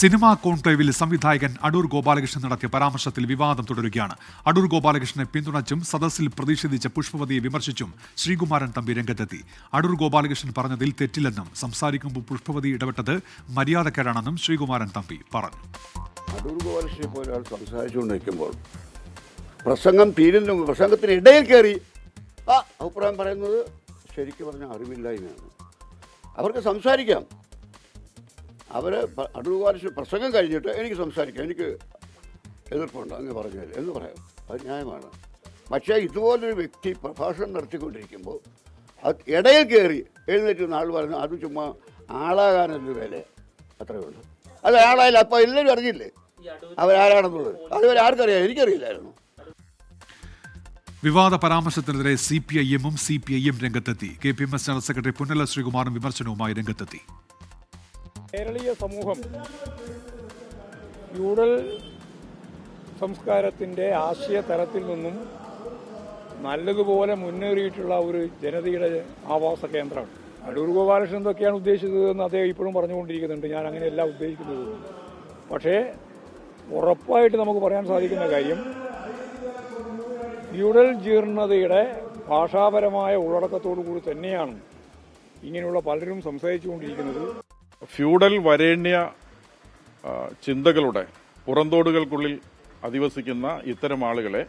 Cinema കോൺക്ലേവിൽ സംവിധായകൻ അടൂർ ഗോപാലകൃഷ്ണൻ നടത്തിയ പരാമർശത്തിൽ വിവാദം തുടരുകയാണ്. അടൂർ ഗോപാലകൃഷ്ണനെ പിന്തുണച്ചും സദസ്സിൽ പ്രതിഷേധിച്ച പുഷ്പവതിയെ വിമർശിച്ചും ശ്രീകുമാരൻ തമ്പി രംഗത്തെത്തി. അടൂർ ഗോപാലകൃഷ്ണൻ പറഞ്ഞതിൽ തെറ്റില്ലെന്നും സംസാരിക്കുമ്പോൾ പുഷ്പവതി ഇടപെട്ടത് മര്യാദക്കേടാണെന്നും ശ്രീകുമാരൻ തമ്പി പറഞ്ഞു. അടൂർ ഗോപാലകൃഷ്ണനെ പോലെ ഒരാൾ സംസാരിച്ചുകൊണ്ടിരിക്കുമ്പോൾ പ്രസംഗത്തിന് ഇടയിൽ കയറി അഭിപ്രായം പറയുന്നത് ശരിക്കും പറഞ്ഞാൽ അറിവില്ലായ്മയാണ്. അവർക്ക് സംസാരിക്കാം. അടൂർ ഗോപാലകൃഷ്ണൻ പ്രസംഗം കഴിഞ്ഞിട്ട് എനിക്ക് സംസാരിക്കാം, എനിക്ക് എതിർപ്പുണ്ട് അങ്ങ് പറഞ്ഞാൽ എന്ന് പറയാം, അത് ന്യായമാണ്. പക്ഷേ ഇതുപോലൊരു വ്യക്തി പ്രഭാഷണം നടത്തിക്കൊണ്ടിരിക്കുമ്പോൾ അത് ഇടയിൽ കയറി എഴുന്നേറ്റ് ആൾ പറഞ്ഞു അത് ചുമ്മാ ആളാകാനൊരു വില അത്രയേ ഉള്ളൂ. അത് ആളായില്ല. അപ്പോൾ എല്ലാവരും അറിഞ്ഞില്ലേ അവരാരാണെന്നുള്ളത്? അതുവരെ ആർക്കറിയാം? എനിക്കറിയില്ലായിരുന്നു. വിവാദ പരാമർശത്തിനെതിരെ CPIM-ഉം CPIM രംഗത്തെത്തി. KPMS ജനറൽ സെക്രട്ടറി പുന്നല ശ്രീകുമാറും വിമർശനവുമായി രംഗത്തെത്തി. കേരളീയ സമൂഹം ഫ്യൂഡൽ സംസ്കാരത്തിൻ്റെ ആശയ തലത്തിൽ നിന്നും നല്ലതുപോലെ മുന്നേറിയിട്ടുള്ള ഒരു ജനതയുടെ ആവാസ കേന്ദ്രമാണ്. അടൂർ ഗോപാലകൃഷ്ണൻ എന്തൊക്കെയാണ് ഉദ്ദേശിച്ചതെന്ന് അദ്ദേഹം ഇപ്പോഴും പറഞ്ഞുകൊണ്ടിരിക്കുന്നുണ്ട്. ഞാൻ അങ്ങനെയല്ല ഉദ്ദേശിക്കുന്നത്. പക്ഷേ ഉറപ്പായിട്ട് നമുക്ക് പറയാൻ സാധിക്കുന്ന കാര്യം ഫ്യൂഡൽ ജീർണതയുടെ ഭാഷാപരമായ ഉള്ളടക്കത്തോടു കൂടി തന്നെയാണ് ഇങ്ങനെയുള്ള പലരും സംസാരിച്ചുകൊണ്ടിരിക്കുന്നത്. ഫ്യൂഡൽ വരേണ്യ ചിന്തകളുടെ പുറന്തോടുകൾക്കുള്ളിൽ അധിവസിക്കുന്ന ഇത്തരം ആളുകളെ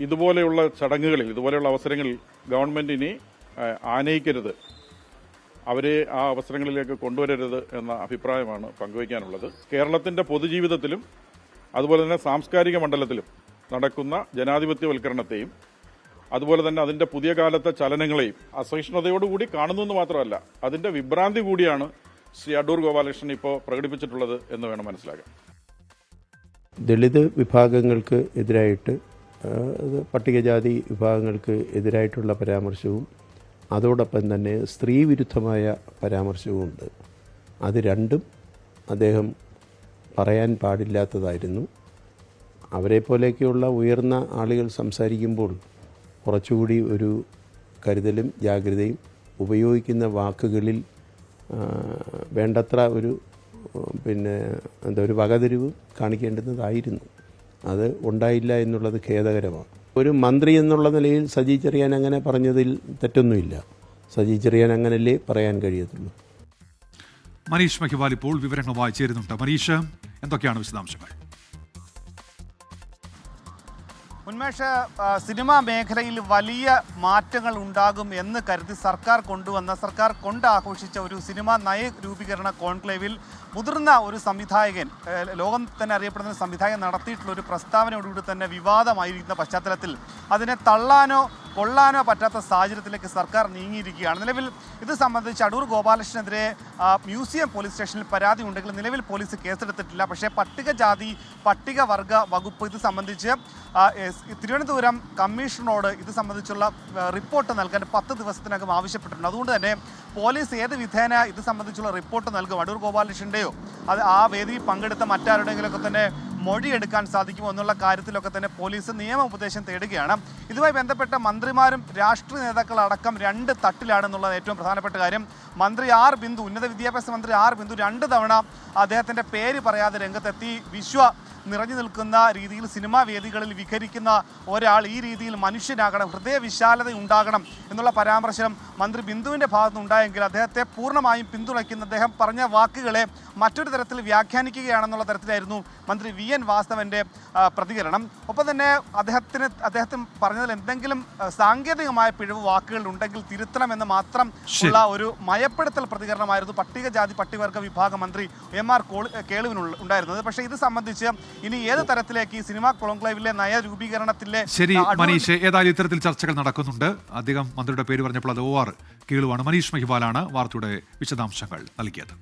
ഇതുപോലെയുള്ള ചടങ്ങുകളിൽ, ഇതുപോലെയുള്ള അവസരങ്ങളിൽ ഗവൺമെന്റ് ഇനി ആനയിക്കരുത്, അവരെ ആ അവസരങ്ങളിലേക്ക് കൊണ്ടുവരരുത് എന്ന അഭിപ്രായമാണ് പങ്കുവയ്ക്കാനുള്ളത്. കേരളത്തിന്റെ പൊതുജീവിതത്തിലും അതുപോലെ തന്നെ സാംസ്കാരിക മണ്ഡലത്തിലും നടക്കുന്ന ജനാധിപത്യവൽക്കരണത്തെയും അതുപോലെ തന്നെ അതിന്റെ പുതിയ കാലത്തെ ചലനങ്ങളെയും അസഹിഷ്ണുതയോടുകൂടി കാണുന്നു എന്ന് മാത്രമല്ല, അതിന്റെ വിഭ്രാന്തി കൂടിയാണ് ശ്രീ അടൂർ ഗോപാലകൃഷ്ണൻ ഇപ്പോൾ പ്രകടിപ്പിച്ചിട്ടുള്ളത് എന്ന് വേണം മനസ്സിലാക്കാൻ. ദളിത് വിഭാഗങ്ങൾക്ക് എതിരായിട്ട്, പട്ടികജാതി വിഭാഗങ്ങൾക്ക് എതിരായിട്ടുള്ള പരാമർശവും അതോടൊപ്പം തന്നെ സ്ത്രീ വിരുദ്ധമായ പരാമർശവുമുണ്ട്. അത് രണ്ടും അദ്ദേഹം പറയാൻ പാടില്ലാത്തതായിരുന്നു. അവരെപ്പോലെയൊക്കെയുള്ള ഉയർന്ന ആളുകൾ സംസാരിക്കുമ്പോൾ കുറച്ചുകൂടി ഒരു കരുതലും ജാഗ്രതയും ഉപയോഗിക്കുന്ന വാക്കുകളിൽ വേണ്ടത്ര ഒരു ഒരു വകതിരിവ് കാണിക്കേണ്ടുന്നതായിരുന്നു. അത് ഉണ്ടായില്ല എന്നുള്ളത് ഖേദകരമാണ്. ഒരു മന്ത്രി എന്നുള്ള നിലയിൽ സജി ചെറിയാൻ അങ്ങനെ പറഞ്ഞതിൽ തെറ്റൊന്നുമില്ല. സജി ചെറിയാൻ അങ്ങനല്ലേ പറയാൻ കഴിയത്തുള്ളൂ. മനീഷ് മഹിവാൽ ഇപ്പോൾ വിവരങ്ങളുമായി ചേരുന്നുണ്ട്. മനീഷ്, എന്തൊക്കെയാണ് വിശദാംശങ്ങൾ? ഉന്മേഷ്, സിനിമാ മേഖലയിൽ വലിയ മാറ്റങ്ങൾ ഉണ്ടാകും എന്ന് കരുതി സർക്കാർ കൊണ്ടാഘോഷിച്ച ഒരു സിനിമാ നയരൂപീകരണ കോൺക്ലേവിൽ മുതിർന്ന ഒരു സംവിധായകൻ, ലോകം തന്നെ അറിയപ്പെടുന്ന സംവിധായകൻ നടത്തിയിട്ടുള്ള ഒരു പ്രസ്താവനയോടുകൂടി തന്നെ വിവാദമായിരിക്കുന്ന പശ്ചാത്തലത്തിൽ അതിനെ തള്ളാനോ കൊള്ളാനോ പറ്റാത്ത സാഹചര്യത്തിലേക്ക് സർക്കാർ നീങ്ങിയിരിക്കുകയാണ്. നിലവിൽ ഇത് സംബന്ധിച്ച് അടൂർ ഗോപാലകൃഷ്ണനെതിരെ മ്യൂസിയം പോലീസ് സ്റ്റേഷനിൽ പരാതി ഉണ്ടെങ്കിൽ നിലവിൽ പോലീസ് കേസെടുത്തിട്ടില്ല. പക്ഷേ പട്ടികജാതി പട്ടികവർഗ വകുപ്പ് ഇത് സംബന്ധിച്ച് തിരുവനന്തപുരം കമ്മീഷണറോട് ഇത് സംബന്ധിച്ചുള്ള റിപ്പോർട്ട് നൽകാൻ 10 ദിവസത്തിനകം ആവശ്യപ്പെട്ടിട്ടുണ്ട്. അതുകൊണ്ട് തന്നെ പോലീസ് ഏത് വിധേന ഇത് സംബന്ധിച്ചുള്ള റിപ്പോർട്ട് നൽകും? അടൂർ ഗോപാലകൃഷ്ണൻ്റെയോ അത് ആ വേദിയിൽ പങ്കെടുത്ത മറ്റാരുടെയെങ്കിലുമൊക്കെ തന്നെ മൊഴിയെടുക്കാൻ സാധിക്കുമോ എന്നുള്ള കാര്യത്തിലൊക്കെ തന്നെ പോലീസ് നിയമ ഉപദേശം തേടുകയാണ്. ഇതുമായി ബന്ധപ്പെട്ട മന്ത്രിമാരും രാഷ്ട്രീയ നേതാക്കളടക്കം 2 തട്ടിലാണെന്നുള്ളത് ഏറ്റവും പ്രധാനപ്പെട്ട കാര്യം. മന്ത്രി ആർ ബിന്ദു, ഉന്നത വിദ്യാഭ്യാസ മന്ത്രി ആർ ബിന്ദു 2 തവണ അദ്ദേഹത്തിൻ്റെ പേര് പറയാതെ രംഗത്തെത്തി. നിറഞ്ഞു നിൽക്കുന്ന രീതിയിൽ സിനിമാ വേദികളിൽ വിഖരിക്കുന്ന ഒരാൾ ഈ രീതിയിൽ മനുഷ്യനാകണം, ഹൃദയവിശാലത ഉണ്ടാകണം എന്നുള്ള പരാമർശം മന്ത്രി ബിന്ദുവിൻ്റെ ഭാഗത്ത് ഉണ്ടായെങ്കിൽ അദ്ദേഹത്തെ പൂർണ്ണമായും പിന്തുണയ്ക്കുന്ന, അദ്ദേഹം പറഞ്ഞ വാക്കുകളെ മറ്റൊരു തരത്തിൽ വ്യാഖ്യാനിക്കുകയാണെന്നുള്ള തരത്തിലായിരുന്നു മന്ത്രി VN വാസവൻ്റെ പ്രതികരണം. ഒപ്പം തന്നെ അദ്ദേഹത്തിന് പറഞ്ഞതിൽ എന്തെങ്കിലും സാങ്കേതികമായ പിഴവ് വാക്കുകൾ ഉണ്ടെങ്കിൽ തിരുത്തണമെന്ന് മാത്രം ഉള്ള ഒരു മയപ്പെടുത്തൽ പ്രതികരണമായിരുന്നു പട്ടികജാതി പട്ടികവർഗ വിഭാഗ മന്ത്രി MR കേളുവിനുണ്ടായിരുന്നത്. പക്ഷേ ഇത് സംബന്ധിച്ച് ഇനി ഏത് തരത്തിലേക്ക് ഈ സിനിമാ കോൺക്ലേവിലെ നയരൂപീകരണത്തിലെ ശരി മനീഷ്, ഏതായാലും ഇത്തരത്തിൽ ചർച്ചകൾ നടക്കുന്നുണ്ട്. അദ്ദേഹം മന്ത്രിയുടെ പേര് പറഞ്ഞപ്പോൾ അത് OR കേളുവാണ്. മനീഷ് മഹിവാലാണ് വാർത്തയുടെ വിശദാംശങ്ങൾ നൽകിയത്.